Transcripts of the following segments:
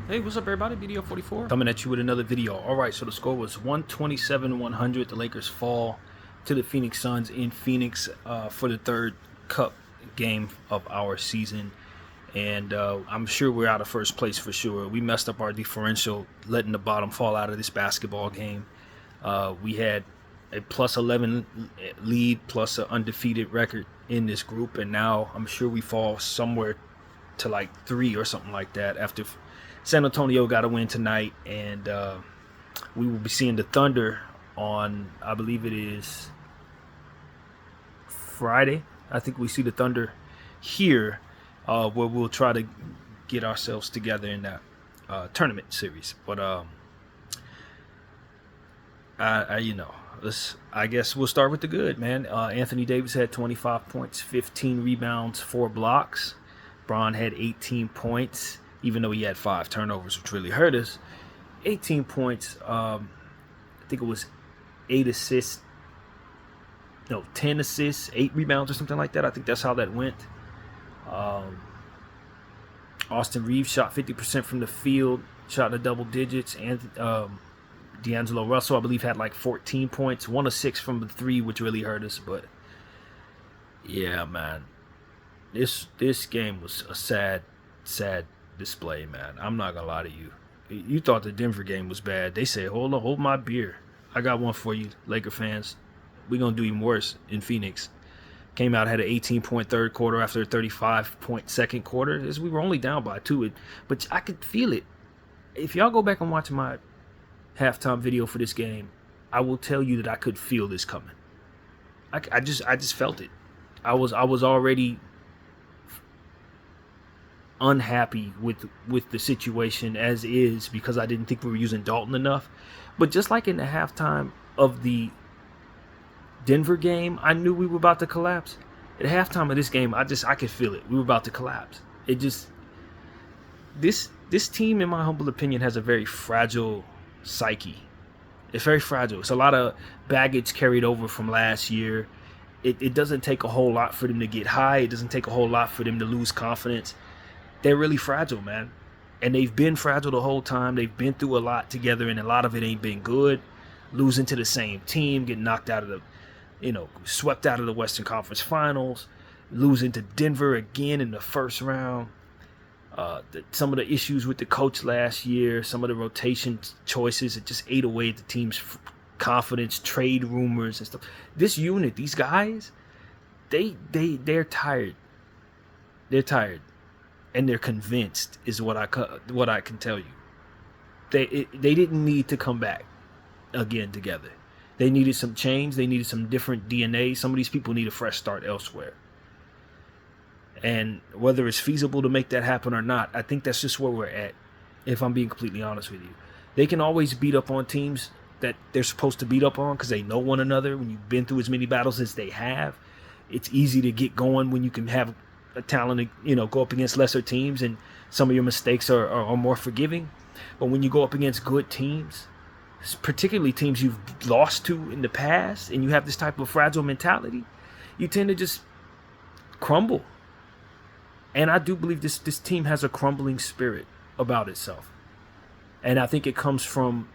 Hey, what's up, everybody? BDO 44 coming at you with another video. All right, so the score was 127-100. The Lakers fall to the Phoenix Suns in Phoenix for the third cup game of our season. And I'm sure we're out of first place for sure. We messed up our differential, letting the bottom fall out of this basketball game. We had a plus 11 lead plus an undefeated record in this group. And now I'm sure we fall somewhere to like 3 or something like that after San Antonio got a win tonight, and we will be seeing the Thunder on, I believe it is Friday. I think we see the Thunder here, where we'll try to get ourselves together in that tournament series. But I guess we'll start with the good, man. Anthony Davis had 25 points, 15 rebounds, 4 blocks. Bron had 18 points. Even though he had 5 turnovers, which really hurt us. 18 points. I think it was 8 assists. No, 10 assists, 8 rebounds or something like that. I think that's how that went. Austin Reeves shot 50% from the field, shot in the double digits. And D'Angelo Russell, I believe, had like 14 points. 1 of 6 from the 3, which really hurt us. But, yeah, man. This game was a sad display, man. I'm not gonna lie to you. You thought the Denver game was bad. They say, hold my beer. I got one for you, Laker fans. We're gonna do even worse in Phoenix. Came out, had an 18-point third quarter after a 35-point second quarter. We were only down by 2, but I could feel it. If y'all go back and watch my halftime video for this game, I will tell you that I could feel this coming. I just felt it. I was already unhappy with the situation as is because I didn't think we were using Dalton enough. But just like in the halftime of the Denver game, I knew we were about to collapse. At halftime of this game, I could feel it. We were about to collapse. This team, in my humble opinion, has a very fragile psyche. It's very fragile. It's a lot of baggage carried over from last year. It doesn't take a whole lot for them to get high. It doesn't take a whole lot for them to lose confidence. They're really fragile, man. And they've been fragile the whole time. They've been through a lot together, and a lot of it ain't been good. Losing to the same team, getting knocked out of the, swept out of the Western Conference Finals, losing to Denver again in the first round. Some of the issues with the coach last year, some of the rotation choices, it just ate away at the team's confidence, trade rumors and stuff. This unit, these guys, they're tired. They're tired. And they're convinced, is what I can tell you. They didn't need to come back again together. They needed some change. They needed some different DNA. Some of these people need a fresh start elsewhere. And whether it's feasible to make that happen or not, I think that's just where we're at, if I'm being completely honest with you. They can always beat up on teams that they're supposed to beat up on because they know one another. When you've been through as many battles as they have, it's easy to get going when you can have a talent to, go up against lesser teams, and some of your mistakes are more forgiving. But when you go up against good teams, particularly teams you've lost to in the past, and you have this type of fragile mentality, you tend to just crumble. And I do believe this team has a crumbling spirit about itself. And I think it comes from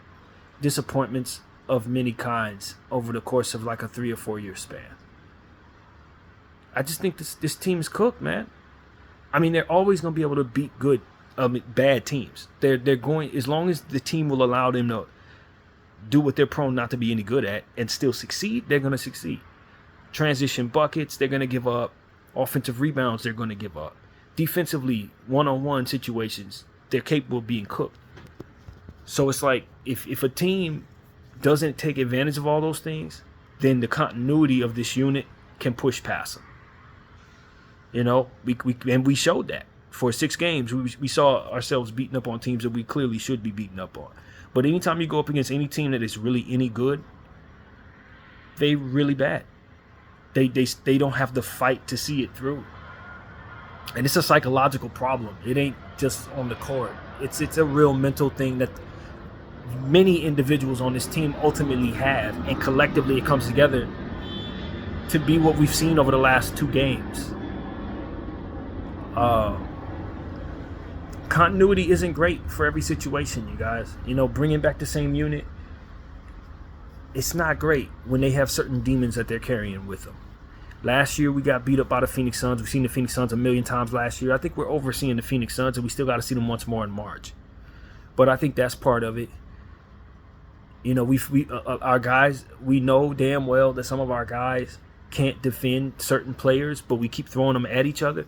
disappointments of many kinds over the course of like a 3 or 4 year span. I just think this team's cooked, man. I mean, they're always going to be able to beat bad teams. They're going, as long as the team will allow them to do what they're prone not to be any good at and still succeed, they're going to succeed. Transition buckets, they're going to give up. Offensive rebounds, they're going to give up. Defensively, one-on-one situations, they're capable of being cooked. So it's like, if a team doesn't take advantage of all those things, then the continuity of this unit can push past them. We showed that for 6 games. We saw ourselves beating up on teams that we clearly should be beating up on. But anytime you go up against any team that is really any good, they really bad. They don't have the fight to see it through. And it's a psychological problem. It ain't just on the court. It's a real mental thing that many individuals on this team ultimately have, and collectively it comes together to be what we've seen over the last 2 games. continuity isn't great for every situation, you guys. You know, bringing back the same unit, it's not great when they have certain demons that they're carrying with them. Last year, we got beat up by the Phoenix Suns. We've seen the Phoenix Suns a million times last year. I think we're overseeing the Phoenix Suns, and we still got to see them once more in March. But I think that's part of it. You know, our guys, we know damn well that some of our guys can't defend certain players, but we keep throwing them at each other.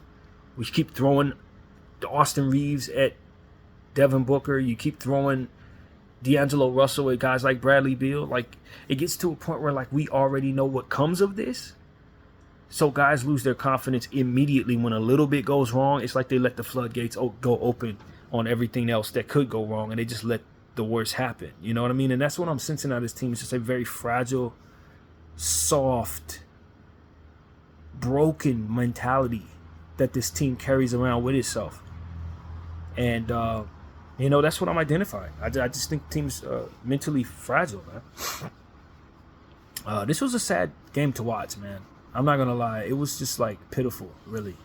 We keep throwing Austin Reeves at Devin Booker. You keep throwing D'Angelo Russell at guys like Bradley Beal. Like, it gets to a point where, like, we already know what comes of this. So guys lose their confidence immediately when a little bit goes wrong. It's like they let the floodgates go open on everything else that could go wrong, and they just let the worst happen. You know what I mean? And that's what I'm sensing out of this team. It's just a very fragile, soft, broken mentality that this team carries around with itself. And, you know, that's what I'm identifying. I just think the team's mentally fragile, man. This was a sad game to watch, man. I'm not going to lie. It was just, like, pitiful, really.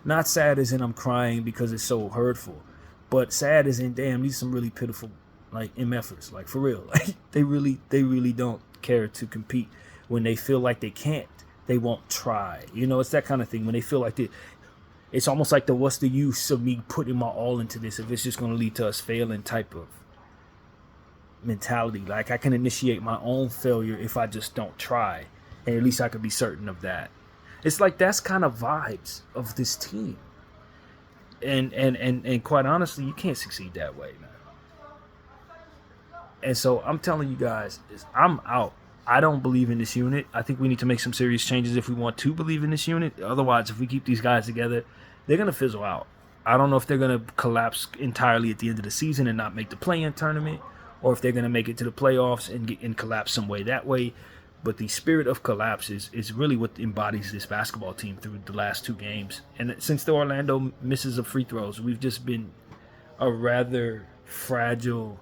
Not sad as in I'm crying because it's so hurtful, but sad as in, damn, these are some really pitiful, like, MFers. Like, for real. Like, they really don't care to compete. When they feel like they can't, they won't try. You know, it's that kind of thing. When they feel like it's almost like what's the use of me putting my all into this if it's just going to lead to us failing type of mentality. Like, I can initiate my own failure if I just don't try. And at least I could be certain of that. It's like that's kind of vibes of this team. And quite honestly, you can't succeed that way, man. And so I'm telling you guys, I'm out. I don't believe in this unit. I think we need to make some serious changes if we want to believe in this unit. Otherwise, if we keep these guys together, they're going to fizzle out. I don't know if they're going to collapse entirely at the end of the season and not make the play-in tournament, or if they're going to make it to the playoffs and collapse some way that way. But the spirit of collapse is really what embodies this basketball team through the last two games. And since the Orlando misses of free throws, we've just been a rather fragile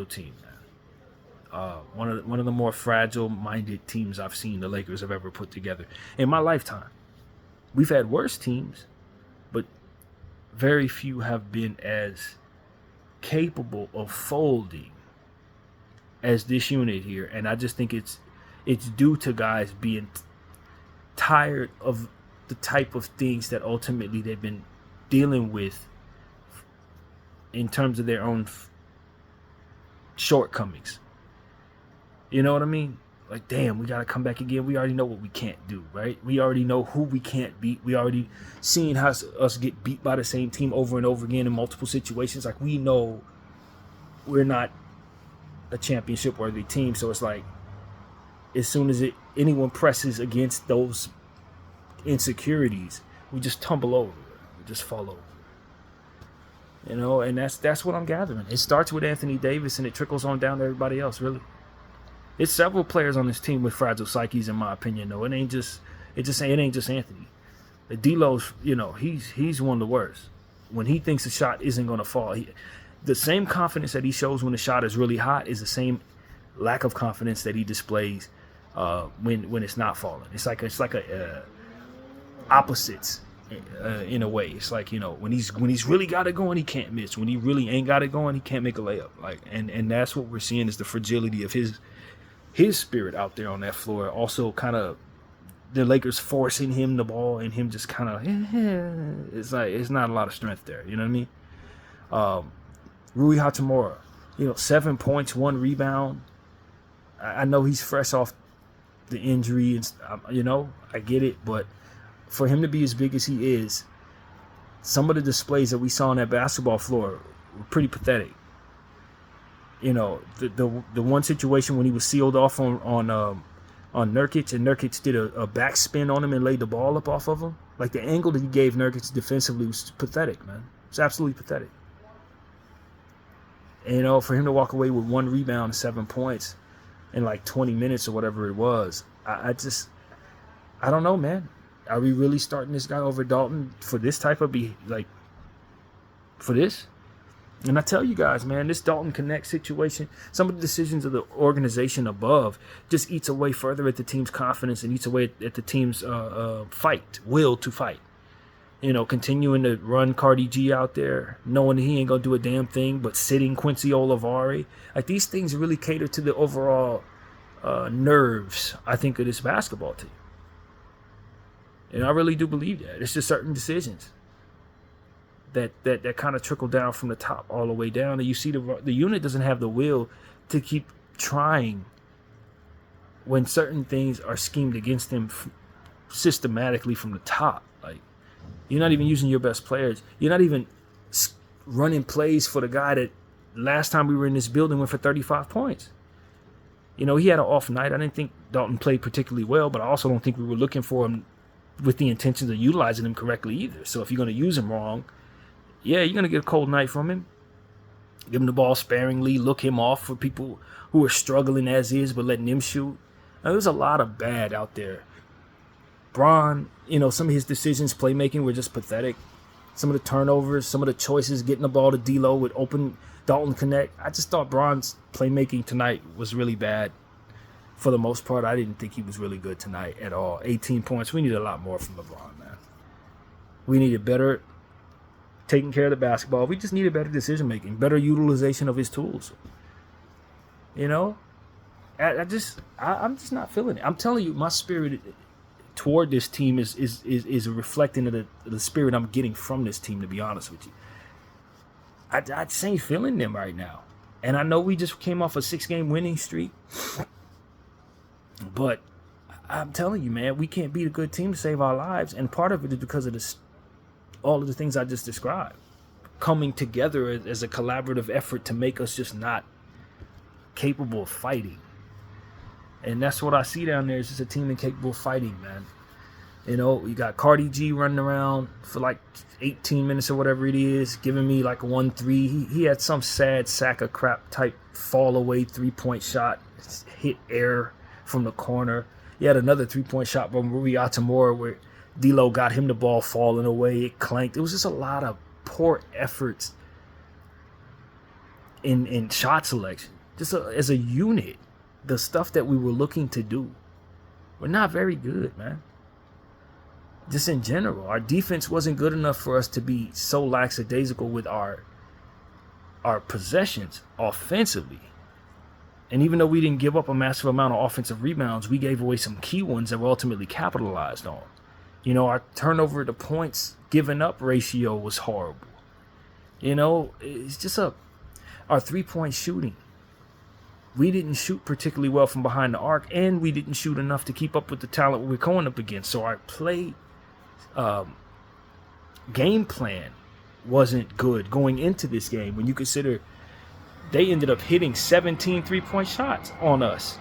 team. One of the more fragile-minded teams I've seen the Lakers have ever put together in my lifetime. We've had worse teams, but very few have been as capable of folding as this unit here. And I just think it's due to guys being tired of the type of things that ultimately they've been dealing with in terms of their own shortcomings. You know what I mean? Like, damn, we got to come back again. We already know what we can't do, right? We already know who we can't beat. We already seen how us get beat by the same team over and over again in multiple situations. Like, we know we're not a championship-worthy team. So it's like, as soon as anyone presses against those insecurities, we just tumble over. We just fall over. You know, and that's what I'm gathering. It starts with Anthony Davis, and it trickles on down to everybody else, really. It's several players on this team with fragile psyches, in my opinion, though. It ain't just Anthony. D'Lo's, you know, he's one of the worst. When he thinks the shot isn't going to fall, the same confidence that he shows when the shot is really hot is the same lack of confidence that he displays when it's not falling. It's like a opposites in a way. It's like, you know, when he's really got it going, he can't miss. When he really ain't got it going, he can't make a layup. Like, and that's what we're seeing is the fragility of his spirit out there on that floor. Also, kind of the Lakers forcing him the ball and him just kind of it's like it's not a lot of strength there. You know what I mean? Rui Hachimura, you know, 7 points, 1 rebound. I know he's fresh off the injury, and you know, I get it, but for him to be as big as he is, some of the displays that we saw on that basketball floor were pretty pathetic. You know, the one situation when he was sealed off on Nurkic, and Nurkic did a backspin on him and laid the ball up off of him. Like, the angle that he gave Nurkic defensively was pathetic, man. It's absolutely pathetic. And, you know, for him to walk away with 1 rebound and 7 points in like 20 minutes or whatever it was, I don't know, man. Are we really starting this guy over Dalton for this type of for this? And I tell you guys, man, this Dalton Connect situation, some of the decisions of the organization above just eats away further at the team's confidence and eats away at the team's will to fight. continuing to run Cardi G out there, knowing that he ain't going to do a damn thing, but sitting Quincy Olivari. Like, these things really cater to the overall nerves, I think, of this basketball team. And I really do believe that. It's just certain decisions that kind of trickle down from the top all the way down. And you see the unit doesn't have the will to keep trying when certain things are schemed against them systematically from the top. Like, you're not even using your best players. You're not even running plays for the guy that last time we were in this building went for 35 points. He had an off night. I didn't think Dalton played particularly well, but I also don't think we were looking for him with the intentions of utilizing him correctly either. So if you're going to use him wrong, yeah, you're going to get a cold night from him. Give him the ball sparingly, look him off for people who are struggling as is, but letting him shoot. Now, there's a lot of bad out there. Bron, some of his decisions, playmaking, were just pathetic. Some of the turnovers, some of the choices, getting the ball to D'Lo with open Dalton connect. I just thought Bron's playmaking tonight was really bad. For the most part, I didn't think he was really good tonight at all. 18 points. We need a lot more from LeBron, man. We needed better taking care of the basketball. We just needed better decision-making, better utilization of his tools. I'm just not feeling it. I'm telling you, my spirit toward this team is reflecting of the spirit I'm getting from this team, to be honest with you. I just ain't feeling them right now. And I know we just came off a 6-game winning streak. But I'm telling you, man, we can't beat a good team to save our lives. And part of it is because of all of the things I just described. Coming together as a collaborative effort to make us just not capable of fighting. And that's what I see down there, is just a team incapable of fighting, man. You got Cardi G running around for like 18 minutes or whatever it is, giving me like a 1-3. He had some sad sack of crap type fall away 3-point shot, hit air from the corner. He had another 3-point shot from Rui Hachimura where D'Lo got him the ball falling away. It clanked. It was just a lot of poor efforts in shot selection. Just as a unit, the stuff that we were looking to do, we're not very good, man. Just in general, our defense wasn't good enough for us to be so lackadaisical with our possessions offensively. And even though we didn't give up a massive amount of offensive rebounds, we gave away some key ones that were ultimately capitalized on. Our turnover to points given up ratio was horrible. It's just our 3-point shooting. We didn't shoot particularly well from behind the arc, and we didn't shoot enough to keep up with the talent we're going up against. So our play game plan wasn't good going into this game when you consider they ended up hitting 17 3-point shots on us.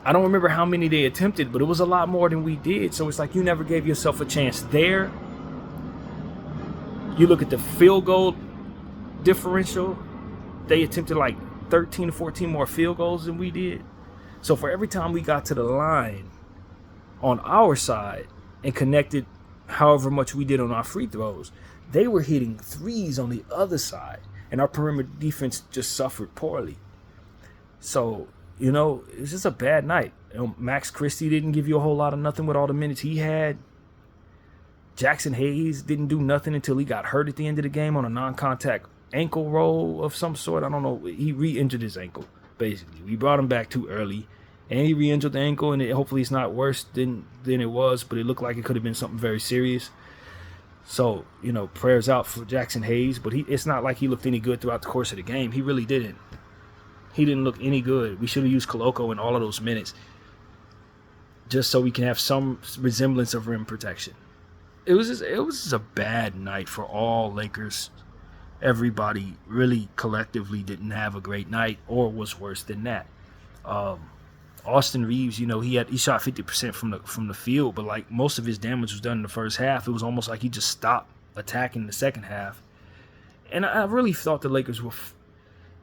I don't remember how many they attempted, but it was a lot more than we did. So it's like you never gave yourself a chance there. You look at the field goal differential. They attempted like 13 to 14 more field goals than we did. So for every time we got to the line on our side and connected however much we did on our free throws, they were hitting threes on the other side. And our perimeter defense just suffered poorly. So, it's just a bad night. Max Christie didn't give you a whole lot of nothing with all the minutes he had. Jackson Hayes didn't do nothing until he got hurt at the end of the game on a non-contact ankle roll of some sort. I don't know. He re-injured his ankle, basically. We brought him back too early. And he re-injured the ankle, and hopefully it's not worse than it was, but it looked like it could have been something very serious. So, prayers out for Jackson Hayes, but it's not like he looked any good throughout the course of the game. He really didn't. He didn't look any good. We should have used Koloko in all of those minutes just so we can have some resemblance of rim protection. It was just a bad night for all Lakers. Everybody really collectively didn't have a great night or was worse than that. Austin Reeves, he shot 50% from the field, but like most of his damage was done in the first half. It was almost like he just stopped attacking the second half. And I really thought the Lakers were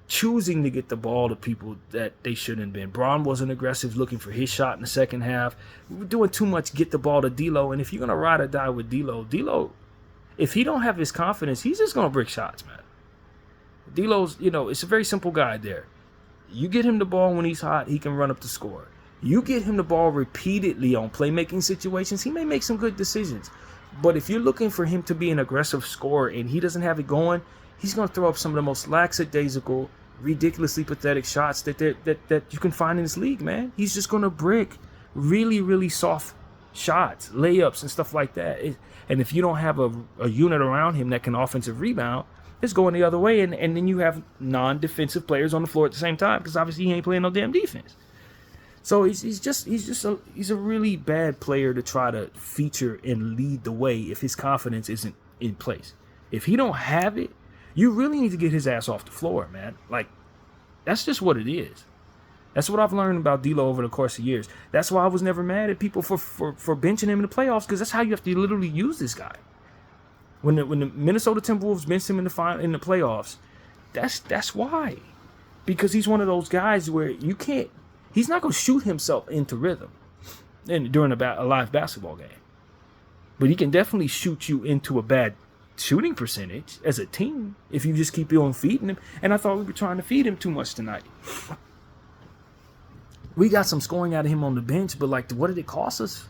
choosing to get the ball to people that they shouldn't have been. Bron wasn't aggressive looking for his shot in the second half. We were doing too much get the ball to D'Lo, and if you're going to ride or die with D'Lo, if he don't have his confidence, he's just going to brick shots, man. D'Lo's, it's a very simple guy there. You get him the ball when he's hot, he can run up the score. You get him the ball repeatedly on playmaking situations, he may make some good decisions. But if you're looking for him to be an aggressive scorer and he doesn't have it going, he's going to throw up some of the most lackadaisical, ridiculously pathetic shots that you can find in this league, man. He's just going to brick really, really soft shots, layups, and stuff like that. And if you don't have a unit around him that can offensive rebound, it's going the other way. And then you have non-defensive players on the floor at the same time because obviously he ain't playing no damn defense. So he's a really bad player to try to feature and lead the way if his confidence isn't in place. If he don't have it, you really need to get his ass off the floor, man. Like, that's just what it is. That's what I've learned about D'Lo over the course of years. That's why I was never mad at people for benching him in the playoffs, because that's how you have to literally use this guy. When the Minnesota Timberwolves benched him in the playoffs, that's why. Because he's one of those guys where you can't. He's not going to shoot himself into rhythm during a live basketball game. But he can definitely shoot you into a bad shooting percentage as a team if you just keep on feeding him. And I thought we were trying to feed him too much tonight. We got some scoring out of him on the bench, but like, what did it cost us?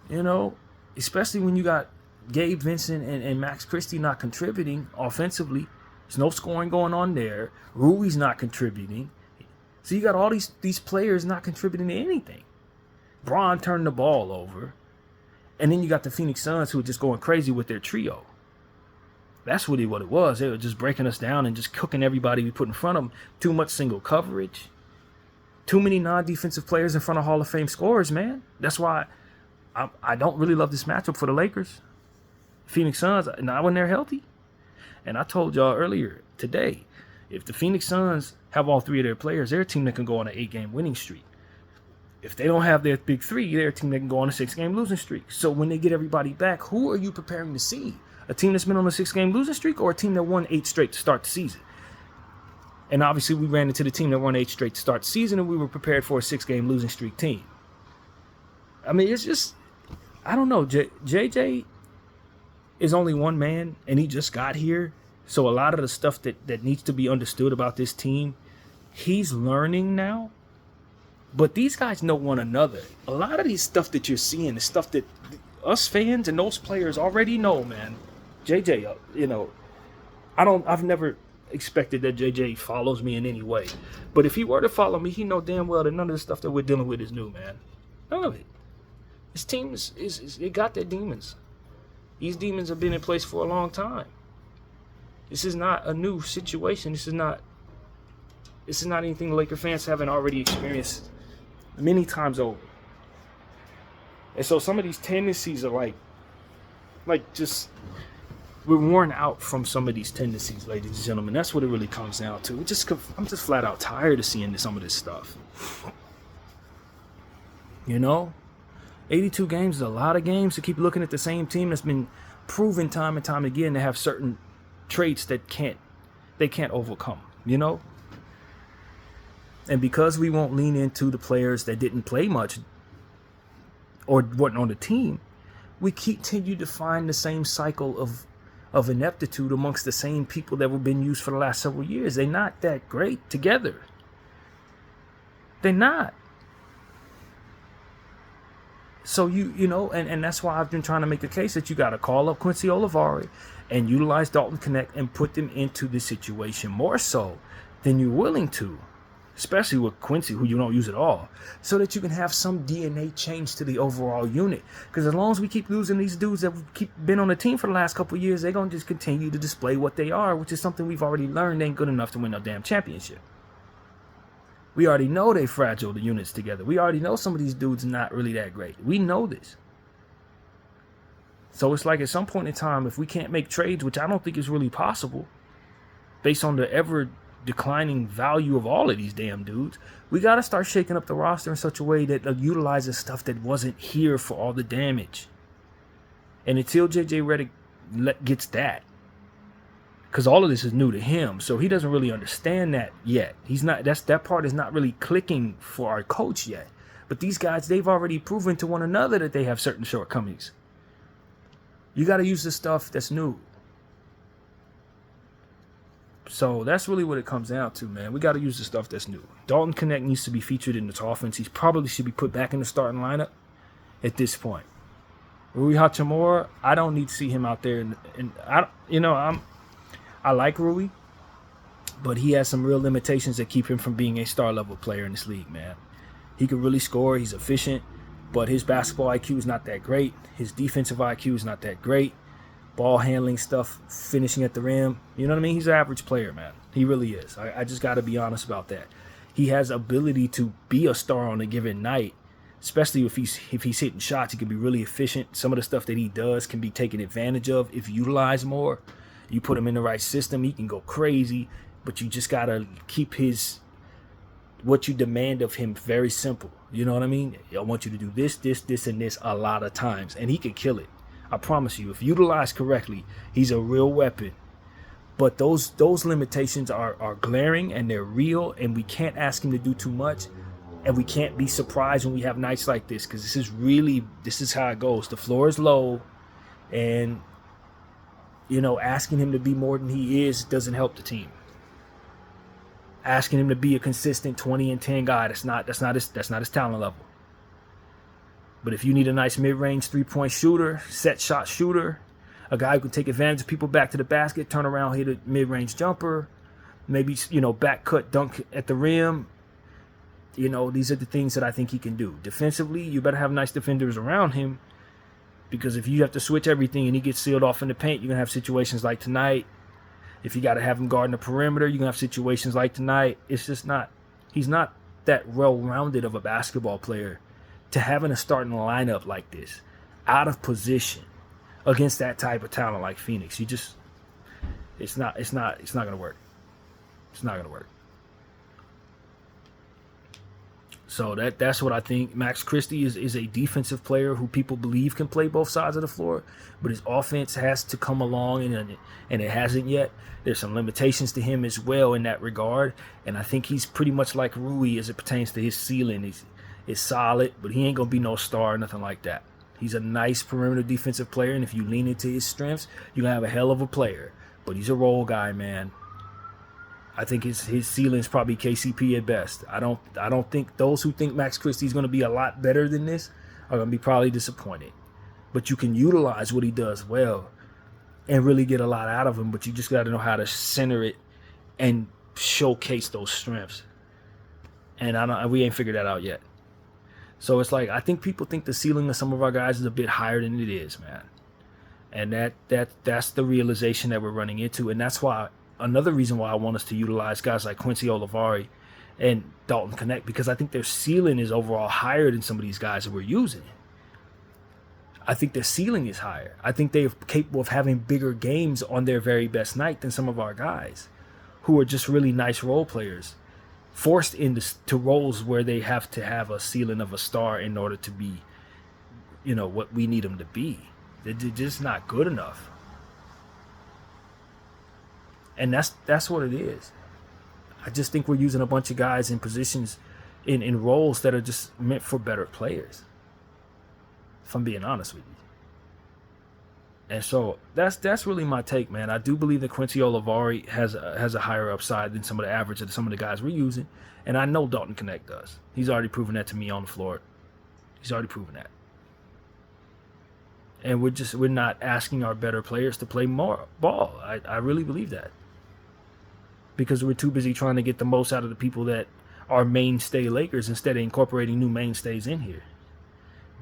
You know, especially when you got Gabe Vincent and Max Christie not contributing offensively. There's no scoring going on there. Rui's not contributing. So you got all these players not contributing to anything. Bron turned the ball over. And then you got the Phoenix Suns who are just going crazy with their trio. That's really what it was. They were just breaking us down and just cooking everybody we put in front of them. Too much single coverage. Too many non-defensive players in front of Hall of Fame scorers, man. That's why I don't really love this matchup for the Lakers. Phoenix Suns, not when they're healthy. And I told y'all earlier today, if the Phoenix Suns have all three of their players, they're a team that can go on an 8-game winning streak. If they don't have their big three, they're a team that can go on a 6-game losing streak. So when they get everybody back, who are you preparing to see? A team that's been on a 6-game losing streak or a team that won 8 straight to start the season? And obviously we ran into the team that won 8 straight to start the season, and we were prepared for a 6-game losing streak team. I mean, it's just, I don't know. JJ is only one man, and he just got here. So a lot of the stuff that needs to be understood about this team, he's learning now. But these guys know one another. A lot of these stuff that you're seeing is stuff that us fans and those players already know, man. JJ, you know, I've never expected that JJ follows me in any way. But if he were to follow me, he know damn well that none of the stuff that we're dealing with is new, man. None of it. This team it got their demons. These demons have been in place for a long time. This is not a new situation. This is not anything Laker fans haven't already experienced many times over. And so some of these tendencies are like just, we're worn out from some of these tendencies, ladies and gentlemen. That's what it really comes down to. I'm just flat out tired of seeing some of this stuff. You know? 82 games is a lot of games to keep looking at the same team that's been proven time and time again to have certain traits that they can't overcome, you know? And because we won't lean into the players that didn't play much or weren't on the team, we continue to find the same cycle of ineptitude amongst the same people that have been used for the last several years. They're not that great together. They're not. So you know, and that's why I've been trying to make the case that you got to call up Quincy Olivari and utilize Dalton Connect and put them into the situation more so than you're willing to, especially with Quincy, who you don't use at all, so that you can have some DNA change to the overall unit. Because as long as we keep losing these dudes that keep been on the team for the last couple of years, they're going to just continue to display what they are, which is something we've already learned ain't good enough to win a damn championship. We already know they fragile, the units together. We already know some of these dudes are not really that great. We know this. So it's like at some point in time, if we can't make trades, which I don't think is really possible, based on the ever declining value of all of these damn dudes, we got to start shaking up the roster in such a way that utilizes stuff that wasn't here for all the damage. And until JJ Redick gets that, because all of this is new to him, so he doesn't really understand that yet. That part is not really clicking for our coach yet. But these guys, they've already proven to one another that they have certain shortcomings. You got to use the stuff that's new. So that's really what it comes down to, man. We got to use the stuff that's new. Dalton Connect needs to be featured in this offense. He probably should be put back in the starting lineup at this point. Rui Hachimura, I don't need to see him out there. And I like Rui, but he has some real limitations that keep him from being a star level player in this league, man. He can really score. He's efficient, but his basketball IQ is not that great. His defensive IQ is not that great. Ball handling stuff, finishing at the rim. You know what I mean? He's an average player, man. He really is. I just got to be honest about that. He has ability to be a star on a given night, especially if he's hitting shots. He can be really efficient. Some of the stuff that he does can be taken advantage of if utilized more. You put him in the right system, he can go crazy, but you just got to keep what you demand of him very simple. You know what I mean? I want you to do this, this, this, and this a lot of times, and he can kill it. I promise you, if utilized correctly, he's a real weapon. But those limitations are glaring and they're real, and we can't ask him to do too much, and we can't be surprised when we have nights like this, because this is how it goes. The floor is low, and asking him to be more than he is doesn't help the team. Asking him to be a consistent 20 and 10 guy, that's not his talent level. But if you need a nice mid-range three-point shooter, set shot shooter, a guy who can take advantage of people back to the basket, turn around, hit a mid-range jumper, maybe back cut dunk at the rim, these are the things that I think he can do. Defensively, you better have nice defenders around him, because if you have to switch everything and he gets sealed off in the paint, you're going to have situations like tonight. If you got to have him guarding the perimeter, you're going to have situations like tonight. It's just he's not that well-rounded of a basketball player to having a starting lineup like this, out of position, against that type of talent like Phoenix. It's not going to work. It's not going to work. So that's what I think. Max Christie is a defensive player who people believe can play both sides of the floor, but his offense has to come along, and it hasn't yet. There's some limitations to him as well in that regard, and I think he's pretty much like Rui as it pertains to his ceiling. He's solid, but he ain't going to be no star or nothing like that. He's a nice perimeter defensive player, and if you lean into his strengths, you're going to have a hell of a player. But he's a role guy, man. I think his ceiling is probably KCP at best. I don't think those who think Max Christie is going to be a lot better than this are going to be probably disappointed. But you can utilize what he does well and really get a lot out of him, but you just got to know how to center it and showcase those strengths. And we ain't figured that out yet. So it's like, I think people think the ceiling of some of our guys is a bit higher than it is, man. And that's the realization that we're running into. And that's why, another reason why I want us to utilize guys like Quincy Olivari and Dalton Knecht, because I think their ceiling is overall higher than some of these guys that we're using. I think their ceiling is higher. I think they're capable of having bigger games on their very best night than some of our guys who are just really nice role players, forced into roles where they have to have a ceiling of a star in order to be, what we need them to be. They're just not good enough. And that's what it is. I just think we're using a bunch of guys in positions, in roles that are just meant for better players, if I'm being honest with you. And so that's really my take, man. I do believe that Quincy Olivari has a higher upside than some of the average of some of the guys we're using. And I know Dalton Knecht does. He's already proven that to me on the floor. He's already proven that. And we're not asking our better players to play more ball. I really believe that. Because we're too busy trying to get the most out of the people that are mainstay Lakers instead of incorporating new mainstays in here.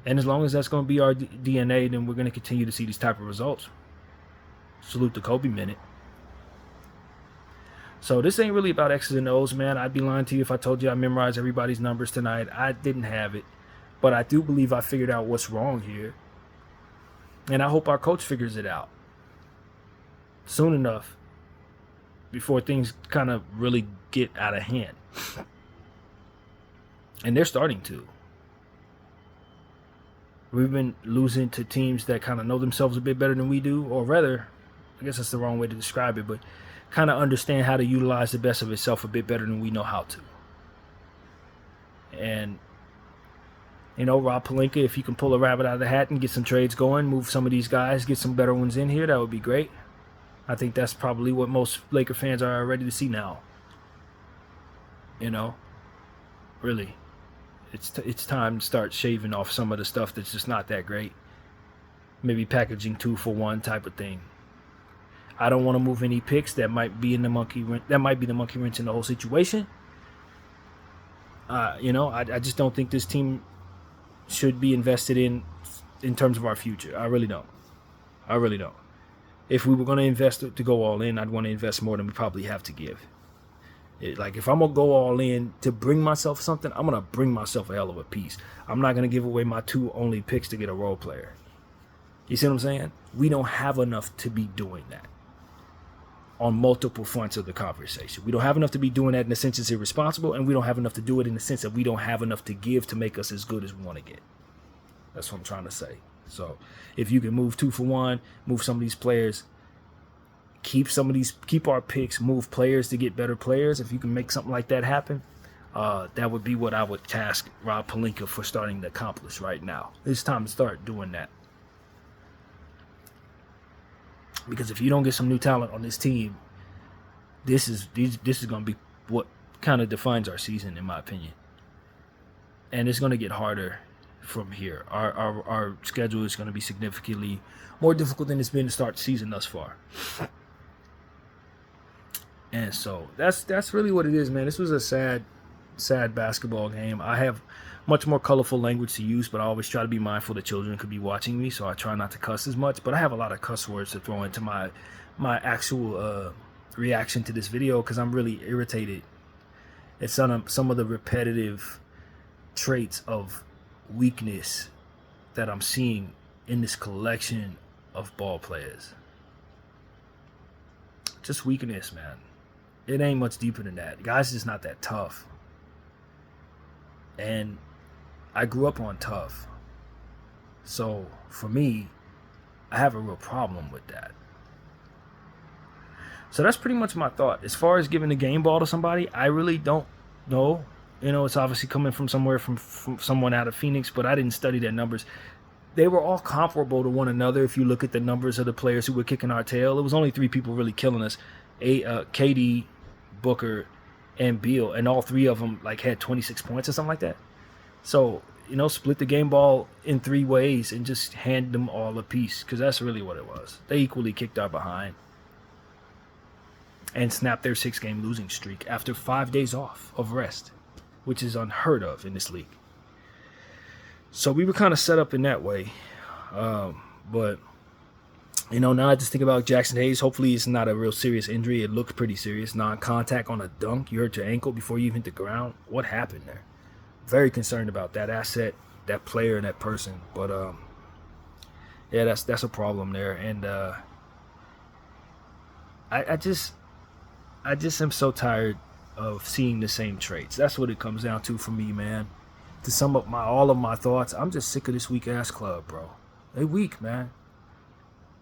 And as long as that's going to be our DNA, then we're going to continue to see these type of results. Salute the Kobe minute. So this ain't really about X's and O's, man. I'd be lying to you if I told you I memorized everybody's numbers tonight. I didn't have it. But I do believe I figured out what's wrong here. And I hope our coach figures it out soon enough before things kind of really get out of hand. And they're starting to. We've been losing to teams that kind of know themselves a bit better than we do, or rather, I guess that's the wrong way to describe it, but kind of understand how to utilize the best of itself a bit better than we know how to. And, Rob Pelinka, if you can pull a rabbit out of the hat and get some trades going, move some of these guys, get some better ones in here, that would be great. I think that's probably what most Laker fans are ready to see now. Really. It's time to start shaving off some of the stuff that's just not that great. maybe packaging 2 for 1 type of thing. I don't want to move any picks that might be the monkey wrench in the whole situation. I just don't think this team should be invested in terms of our future. I really don't. If we were going to invest to go all in, I'd want to invest more than we probably have to give. Like, if I'm going to go all in to bring myself something, I'm going to bring myself a hell of a piece. I'm not going to give away my 2 only picks to get a role player. You see what I'm saying? We don't have enough to be doing that on multiple fronts of the conversation. We don't have enough to be doing that in the sense it's irresponsible, and we don't have enough to do it in the sense that we don't have enough to give to make us as good as we want to get. That's what I'm trying to say. So if you can move 2 for 1, move some of these players, keep our picks, move players to get better players. If you can make something like that happen, that would be what I would task Rob Pelinka for starting to accomplish right now. It's time to start doing that. Because if you don't get some new talent on this team, this is going to be what kind of defines our season, in my opinion. And it's going to get harder from here. Our schedule is going to be significantly more difficult than it's been to start the season thus far. And so that's really what it is, man. This was a sad basketball game. I have much more colorful language to use, but I always try to be mindful that children could be watching me, so I try not to cuss as much. But I have a lot of cuss words to throw into my actual reaction to this video, because I'm really irritated at some of the repetitive traits of weakness that I'm seeing in this collection of ball players. Just weakness, man. It ain't much deeper than that. Guys, just not that tough. And I grew up on tough. So for me, I have a real problem with that. So that's pretty much my thought. As far as giving the game ball to somebody, I really don't know. You know, it's obviously coming from somewhere from someone out of Phoenix, but I didn't study their numbers. They were all comparable to one another. If you look at the numbers of the players who were kicking our tail, it was only 3 people really killing us: KD, Booker, and Beal, and all 3 of them like had 26 points or something like that. So, you know, split the game ball in 3 ways and just hand them all a piece, because that's really what it was. They equally kicked our behind and snapped their 6-game losing streak after 5 days off of rest, which is unheard of in this league. So we were kind of set up in that way. But, you know, now I just think about Jackson Hayes. Hopefully it's not a real serious injury. It looked pretty serious. Non-contact on a dunk. You hurt your ankle before you even hit the ground. What happened there? Very concerned about that asset, that player, and that person. But, yeah, that's a problem there. And I just am so tired of seeing the same traits. That's what it comes down to for me, man. To sum up all of my thoughts, I'm just sick of this weak ass club, bro. They weak, man.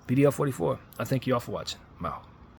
BDL 44. I thank you all for watching. I'm out.